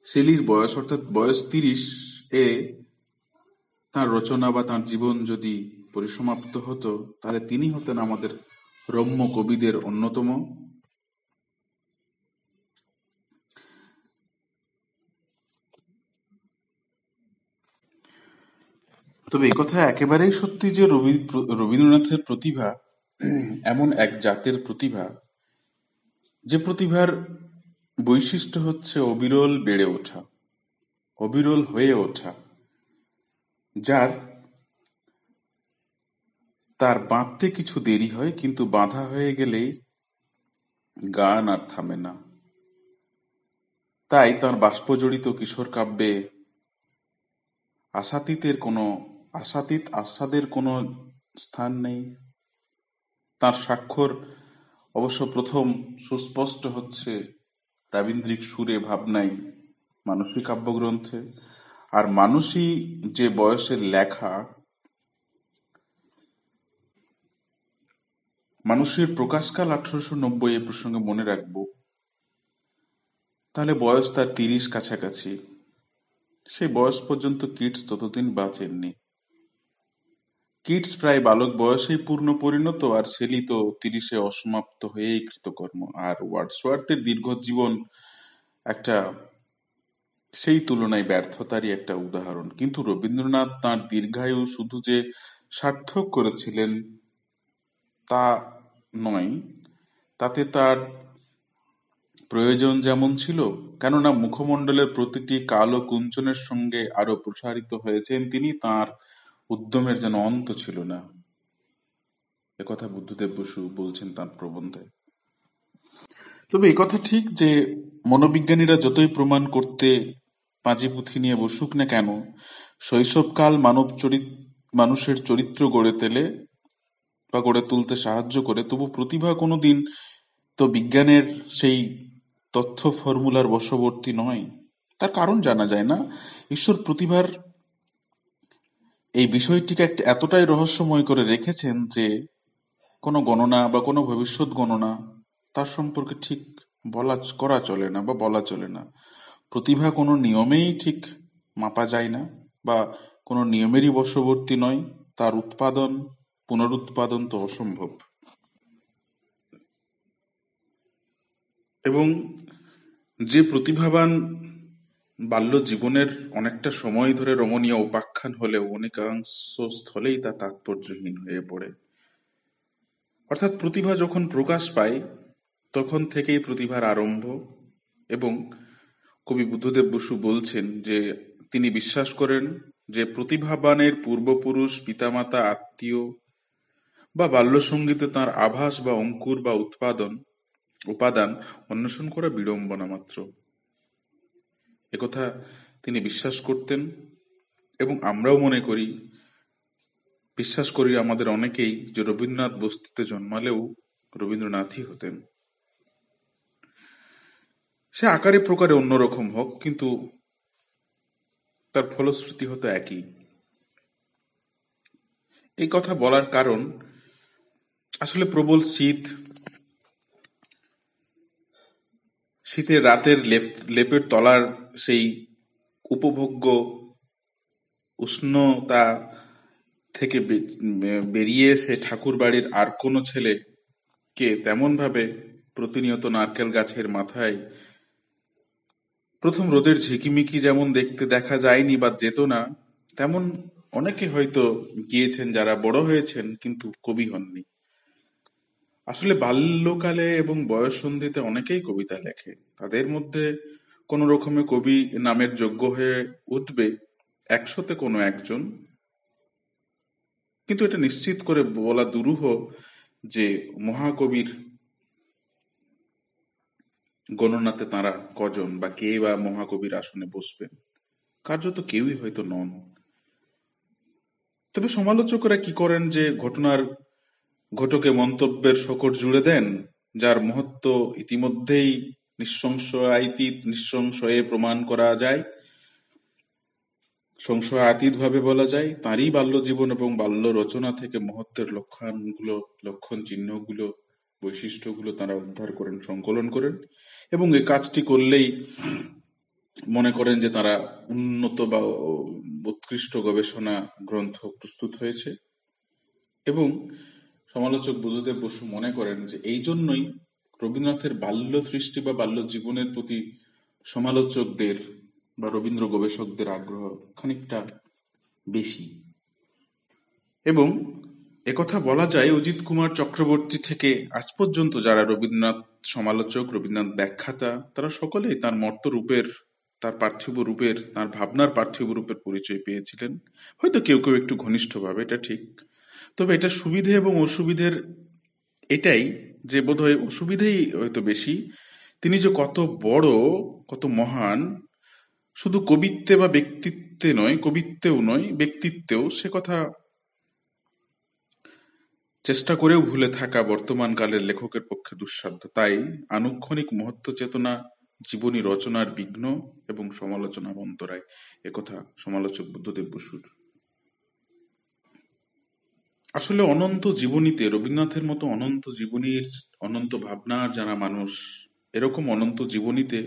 শেলির বয়স অর্থাৎ বয়স ৩০ এ তার রচনা বা তার জীবন যদি পরিসমাপ্ত হতো তাহলে তিনি হতেন আমাদের রম্য কবিদের অন্যতম। তবে একথা একেবারেই সত্যি যে রবীন্দ্রনাথের প্রতিভা এমন এক জাতের প্রতিভা, যে প্রতিভার বৈশিষ্ট্য হচ্ছে অবিরল বেড়ে ওঠা, অবিরল হয়ে ওঠা, যার তার বাঁধতে কিছু দেরি হয়, কিন্তু বাঁধা হয়ে গেলেই গান আর থামে না। তাই তাঁর বাষ্পজড়িত কিশোর কাব্যে আস্বাদের কোনো স্থান নেই। তার স্বাক্ষর অবশ্য প্রথম সুস্পষ্ট হচ্ছে রাবীন্দ্রিক সুরে ভাবনায় মানসী কাব্যগ্রন্থে। আর মানসী যে বয়সের লেখা, মানুষের প্রকাশকাল 1890, এ প্রসঙ্গে মনে রাখবো, তাহলে বয়স তার 30 কাছাকাছি। সেই বয়স পর্যন্ত কিটস ততদিন বাঁচেননি। কিটস প্রায় বালক বয়সেই পূর্ণ পরিণত, আর শেলি তো 30-এ অসমাপ্ত হয়েই কৃতকর্ম। আর ওয়ার্ডসওয়ার্থের দীর্ঘ জীবন একটা সেই তুলনায় ব্যর্থতারই একটা উদাহরণ। কিন্তু রবীন্দ্রনাথ তাঁর দীর্ঘায়ু শুধু যে সার্থক করেছিলেন তা নয়, তাতে তার প্রয়োজন যেমন ছিল, কেননা মুখমণ্ডলের প্রতিটি কালো কুঞ্চনের সঙ্গে আরো প্রসারিত হয়েছেন তিনি, তাঁর উদ্যমের যেন অন্ত ছিল না। একথা বুদ্ধদেব বসু বলছেন তাঁর প্রবন্ধে। তবে একথা ঠিক যে মনোবিজ্ঞানীরা যতই প্রমাণ করতে পাঁজি পুঁথি নিয়ে বসুক না কেন, শৈশবকাল মানুষের চরিত্র গড়ে তোলে বা গড়ে তুলতে সাহায্য করে, তবু প্রতিভা কোনোদিন তো বিজ্ঞানের সেই তথ্য ফর্মুলার বশবর্তী নয়। তার কারণ জানা যায় না। ঈশ্বর প্রতিভার এই বিষয়টিকে এতটাই রহস্যময় করে রেখেছেন যে কোনো গণনা বা কোনো ভবিষ্যৎ গণনা তার সম্পর্কে ঠিক করা চলে না বা বলা চলে না। প্রতিভা কোনো নিয়মেই ঠিক মাপা যায় না বা কোনো নিয়মেরই বশবর্তী নয়। তার উৎপাদন পুনরুৎপাদন তো অসম্ভব। এবং যে প্রতিভাবান বাল্য জীবনের অনেকটা সময় ধরে রমণীয় উপাখ্যান হলেও অনেকাংশ স্থলেই তা তাৎপর্যহীন হয়ে পড়ে। অর্থাৎ প্রতিভা যখন প্রকাশ পায় তখন থেকেই প্রতিভার আরম্ভ। এবং কবি বুদ্ধদেব বসু বলছেন যে তিনি বিশ্বাস করেন যে প্রতিভাবানের পূর্বপুরুষ, পিতামাতা, আত্মীয় বা বাল্যসঙ্গীতে তাঁর আভাস বা অঙ্কুর বা উপাদান অন্বেষণ করা বিড়ম্বনা মাত্র। একথা তিনি বিশ্বাস করতেন এবং আমরাও বিশ্বাস করি আমাদের অনেকেই, যে রবীন্দ্রনাথ বস্তিতে জন্মালেও রবীন্দ্রনাথই হতেন। সে আকারে প্রকারে অন্যরকম হোক, কিন্তু তার ফলশ্রুতি হতো একই। এই কথা বলার কারণ, আসলে প্রবল শীতের রাতের লেপের তলার সেই উপভোগ্য উষ্ণতা থেকে বেরিয়ে এসে ঠাকুর বাড়ির আর কোনো ছেলেকে তেমন ভাবে প্রতিনিয়ত নারকেল গাছের মাথায় প্রথম রোদের ঝিকিমিকি যেমন দেখতে দেখা যায়নি বা যেত না, তেমন অনেকে হয়তো গিয়েছেন যারা বড় হয়েছেন কিন্তু কবি হননি। আসলে বাল্যকালে এবং বয়ঃসন্ধিতে অনেকেই কবিতা লেখে। তাদের মধ্যে কোনো রকমে কবি নামের যোগ্য হয়ে উঠবে 100-তে কোনো একজন। কিন্তু এটা নিশ্চিত করে বলা দুরূহ যে মহাকবির গণনাতে তাঁরা কজন বা কে বা মহাকবির আসনে বসবেন। কার্যত কেউই হয়তো নন। তবে সমালোচকরা কি করেন যে ঘটকে মন্তব্যের শকট জুড়ে দেন, যার মহত্ব ইতিমধ্যেই নিঃসংশয়ে প্রমাণ করা যায়, সংশয়াতীত ভাবে বলা যায়। তাঁরই বাল্য জীবন এবং বাল্য রচনা থেকে মহত্বের লক্ষণ চিহ্নগুলো, বৈশিষ্ট্যগুলো তারা উদ্ধার করেন, সংকলন করেন, এবং এই কাজটি করলেই মনে করেন যে তারা উন্নত বা উৎকৃষ্ট গবেষণা গ্রন্থ প্রস্তুত হয়েছে। এবং সমালোচক বুদ্ধদেব বসু মনে করেন যে এই জন্যই রবীন্দ্রনাথের বাল্য সৃষ্টি বা বাল্য জীবনের প্রতি সমালোচকদের বা রবীন্দ্র গবেষকদের আগ্রহ খানিকটা বেশি। এবং একথা বলা যায় অজিত কুমার চক্রবর্তী থেকে আজ পর্যন্ত যারা রবীন্দ্রনাথ সমালোচক, রবীন্দ্রনাথ ব্যাখ্যাতা, তারা সকলেই তার মর্ত রূপের, তার পার্থিব রূপের, তার ভাবনার পার্থিব রূপের পরিচয় পেয়েছিলেন। হয়তো কেউ কেউ একটু ঘনিষ্ঠভাবে, এটা ঠিক। তবে এটা সুবিধে এবং অসুবিধের এটাই যে বোধহয় অসুবিধেই হয়তো বেশি। তিনি যে কত বড়, কত মহান, শুধু কবিত্বে বা ব্যক্তিত্বে নয়, কবিত্বেও নয়, ব্যক্তিত্বেও, সে কথা চেষ্টা করেও ভুলে থাকা বর্তমান কালের লেখকের পক্ষে দুঃসাধ্য। তাই আনুক্ষণিক মহত্ব চেতনা জীবনী রচনার বিঘ্ন এবং সমালোচনা অন্তরায়, একথা সমালোচক বুদ্ধদেব বসুর। আসলে অনন্ত জীবনীতে, রবীন্দ্রনাথের মতো অনন্ত জীবনীর, অনন্ত ভাবনার যারা মানুষ, এরকম অনন্ত জীবনীতে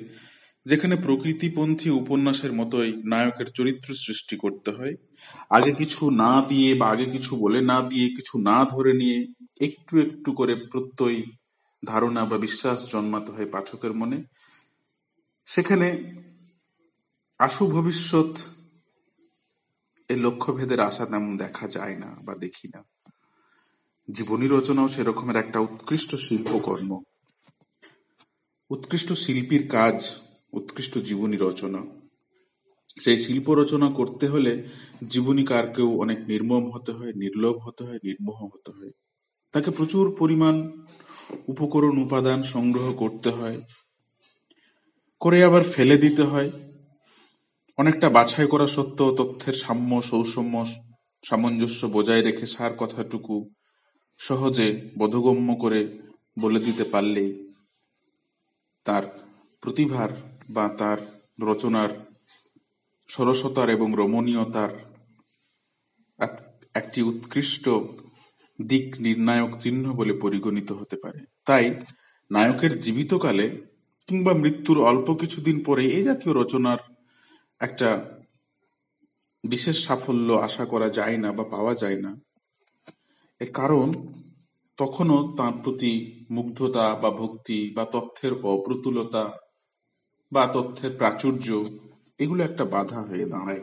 যেখানে প্রকৃতিপন্থী উপন্যাসের মতোই নায়কের চরিত্র সৃষ্টি করতে হয়, আগে কিছু না দিয়ে বা আগে কিছু বলে না দিয়ে, কিছু না ধরে নিয়ে একটু একটু করে প্রত্যয়, ধারণা বা বিশ্বাস জন্মাতে হয় পাঠকের মনে, সেখানে আশু ভবিষ্যৎ এই লক্ষ্যভেদের আশা তেমন দেখা যায় না বা দেখি না। জীবনী রচনাও সেরকমের একটা উৎকৃষ্ট শিল্পকর্ম, উৎকৃষ্ট শিল্পীর কাজ, উৎকৃষ্ট জীবনী রচনা। সেই শিল্প রচনা করতে হলে জীবনীকারকেও অনেক নির্মম হতে হয়, নির্লোভ হতে হয়, নির্মোহ হতে হয়। তাকে প্রচুর পরিমাণ উপকরণ উপাদান সংগ্রহ করতে হয়, করে আবার ফেলে দিতে হয়। অনেকটা বাছাই করা সত্ত্বেও তথ্যের সাম্য, সৌষম্য, সামঞ্জস্য বজায় রেখে সার কথাটুকু সহজে বোধগম্য করে বলে দিতে পারলেই তার প্রতিভার বা তার রচনার সরসতার এবং রমণীয়তার একটি উৎকৃষ্ট দিক নির্ণায়ক চিহ্ন বলে পরিগণিত হতে পারে। তাই নায়কের জীবিতকালে কিংবা মৃত্যুর অল্প কিছুদিন পরে এই জাতীয় রচনার একটা বিশেষ সাফল্য আশা করা যায় না বা পাওয়া যায় না। এর কারণ তখনও তার প্রতি মুগ্ধতা বা ভক্তি বা তথ্যের অপ্রতুলতা বা তথ্যের প্রাচুর্য, এগুলো একটা বাধা হয়ে দাঁড়ায়।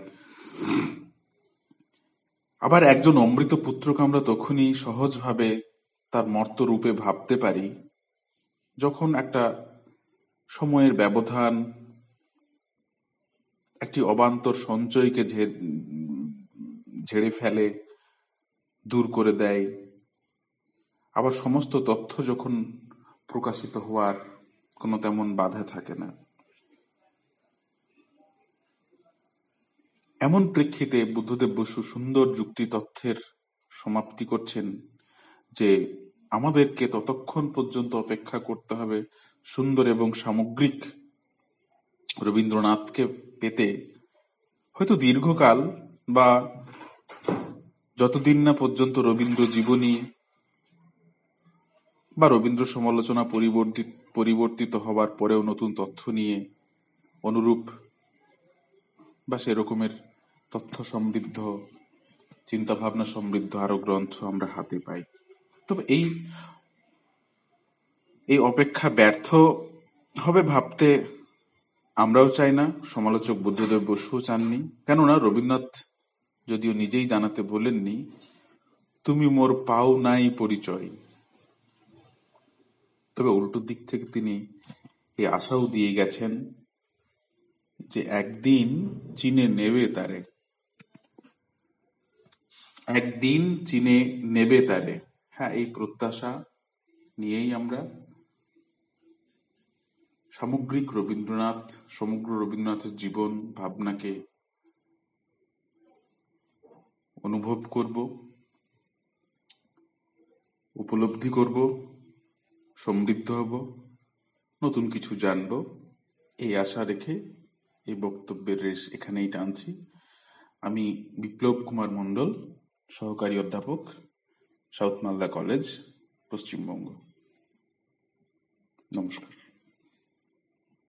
আবার একজন অমৃত পুত্রকে আমরা তখনই সহজভাবে তার মর্ত রূপে ভাবতে পারি যখন একটা সময়ের ব্যবধান একটি অবান্তর সঞ্চয়কে ঝেড়ে ফেলে, দূর করে দেয়। আবার সমস্ত তথ্য যখন প্রকাশিত হওয়ার কোনো তেমন বাধা থাকে না। এমন প্রেক্ষিতে বুদ্ধদেব বসু সুন্দর যুক্তি তথ্যের সমাপ্তি করছেন যে আমাদেরকে ততক্ষণ পর্যন্ত অপেক্ষা করতে হবে সুন্দর এবং সামগ্রিক রবীন্দ্রনাথকে পেতে, হয়তো দীর্ঘকাল বা যতদিন না পর্যন্ত রবীন্দ্র জীবনী বা রবীন্দ্র সমালোচনা পরিবর্তিত হবার পরেও নতুন তথ্য নিয়ে অনুরূপ বা সেরকমের তথ্য সমৃদ্ধ, চিন্তাভাবনা সমৃদ্ধ আরো গ্রন্থ আমরা হাতে পাই। তবে এই অপেক্ষা ব্যর্থ হবে ভাবতে আমরাও চাই না, সমালোচক বুদ্ধদেব বসুও চাননি। কেননা রবীন্দ্রনাথ যদিও নিজেই জানাতে বলেননি, তুমি মোর পাও নাই পরিচয়, তবে উল্টো দিক থেকে তিনি এই আশাও দিয়ে গেছেন যে একদিন চিনে নেবে তারে, একদিন চিনে নেবে তারে। হ্যাঁ, এই প্রত্যাশা নিয়েই আমরা সমগ্র রবীন্দ্রনাথের জীবন ভাবনাকে অনুভব করব, উপলব্ধি করব, সমৃদ্ধ হব, নতুন কিছু জানব, এই আশা রেখে এই বক্তব্যের রেশ এখানেই টানছি। আমি বিপ্লব কুমার মণ্ডল, সহকারী অধ্যাপক, সাউথ মালদা কলেজ, পশ্চিমবঙ্গ। নমস্কার।